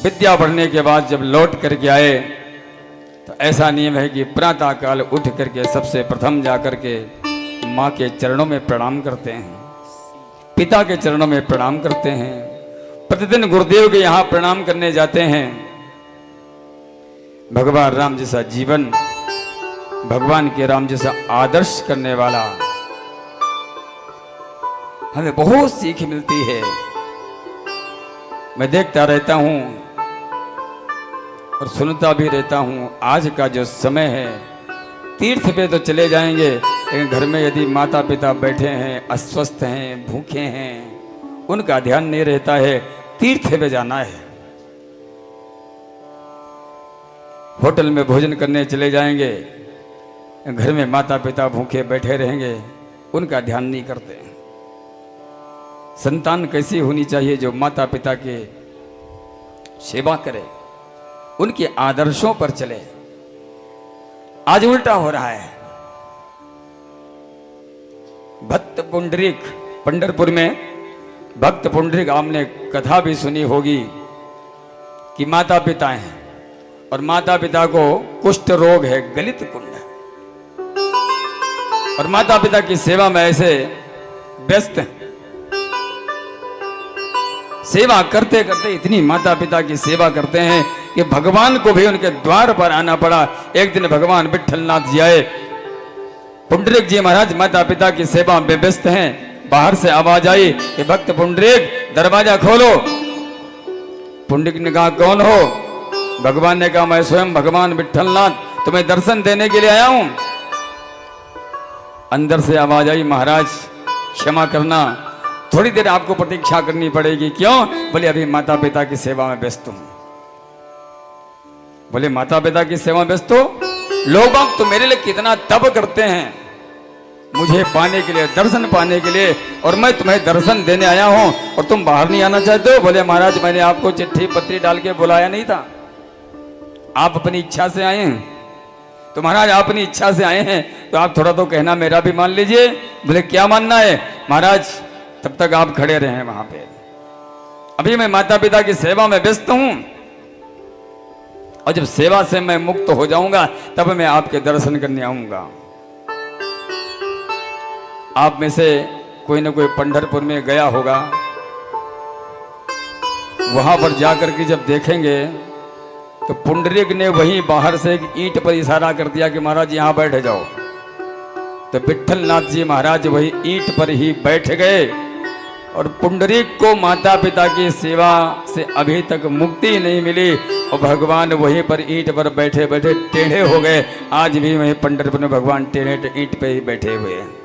विद्या पढ़ने के बाद जब लौट करके आए तो ऐसा नियम है कि प्रातः काल उठ करके सबसे प्रथम जाकर के माँ के चरणों में प्रणाम करते हैं, पिता के चरणों में प्रणाम करते हैं, प्रतिदिन गुरुदेव के यहाँ प्रणाम करने जाते हैं। भगवान राम जैसा जीवन, भगवान के राम जैसा आदर्श करने वाला हमें बहुत सीख मिलती है। मैं देखता रहता हूं और सुनता भी रहता हूं। आज का जो समय है, तीर्थ पे तो चले जाएंगे, लेकिन घर में यदि माता पिता बैठे हैं, अस्वस्थ हैं, भूखे हैं, उनका ध्यान नहीं रहता है। तीर्थ पे जाना है, होटल में भोजन करने चले जाएंगे, घर में माता पिता भूखे बैठे रहेंगे, उनका ध्यान नहीं करते। संतान कैसी होनी चाहिए? जो माता पिता के सेवा करे, उनके आदर्शों पर चले। आज उल्टा हो रहा है। भक्त पुंडरीक, पंढरपुर में भक्त पुंडरीक, आपने कथा भी सुनी होगी कि माता पिता हैं और माता पिता को कुष्ठ रोग है, गलित कुंड, और माता पिता की सेवा में ऐसे व्यस्त हैं। सेवा करते करते इतनी माता पिता की सेवा करते हैं कि भगवान को भी उनके द्वार पर आना पड़ा। एक दिन भगवान विट्ठलनाथ जी आए, पुंडरीक जी महाराज माता पिता की सेवा में व्यस्त हैं। बाहर से आवाज आई कि भक्त पुंडरीक दरवाजा खोलो। पुंडरीक ने कहा कौन हो? भगवान ने कहा मैं स्वयं भगवान विट्ठलनाथ तुम्हें दर्शन देने के लिए आया हूं। अंदर से आवाज आई महाराज क्षमा करना, थोड़ी देर आपको प्रतीक्षा करनी पड़ेगी। क्यों? बोले अभी माता पिता की सेवा में व्यस्त हूं। बोले माता पिता की सेवा में व्यस्त हो? लोग तो मेरे लिए कितना तप करते हैं मुझे पाने के लिए, दर्शन पाने के लिए, और मैं तुम्हें दर्शन देने आया हूं और तुम बाहर नहीं आना चाहते हो। बोले महाराज मैंने आपको चिट्ठी पत्री डाल के बुलाया नहीं था, आप अपनी इच्छा से आए हैं। तो महाराज आप अपनी इच्छा से आए हैं तो आप थोड़ा तो कहना मेरा भी मान लीजिए। बोले क्या मानना है? महाराज तब तक आप खड़े रहे वहां पे, अभी मैं माता पिता की सेवा में व्यस्त हूं, और जब सेवा से मैं मुक्त हो जाऊंगा तब मैं आपके दर्शन करने आऊंगा। आप में से कोई ना कोई पंढरपुर में गया होगा, वहां पर जाकर के जब देखेंगे तो पुंडरीक ने वहीं बाहर से एक ईंट पर इशारा कर दिया कि महाराज यहां बैठ जाओ। तो विट्ठलनाथ जी महाराज वही ईंट पर ही बैठ गए, और पुंडरीक को माता पिता की सेवा से अभी तक मुक्ति नहीं मिली, और भगवान वहीं पर ईंट पर बैठे बैठे टेढ़े हो गए। आज भी वहीं पंढरपुर में भगवान टेढ़े ईंट पे ही बैठे हुए हैं।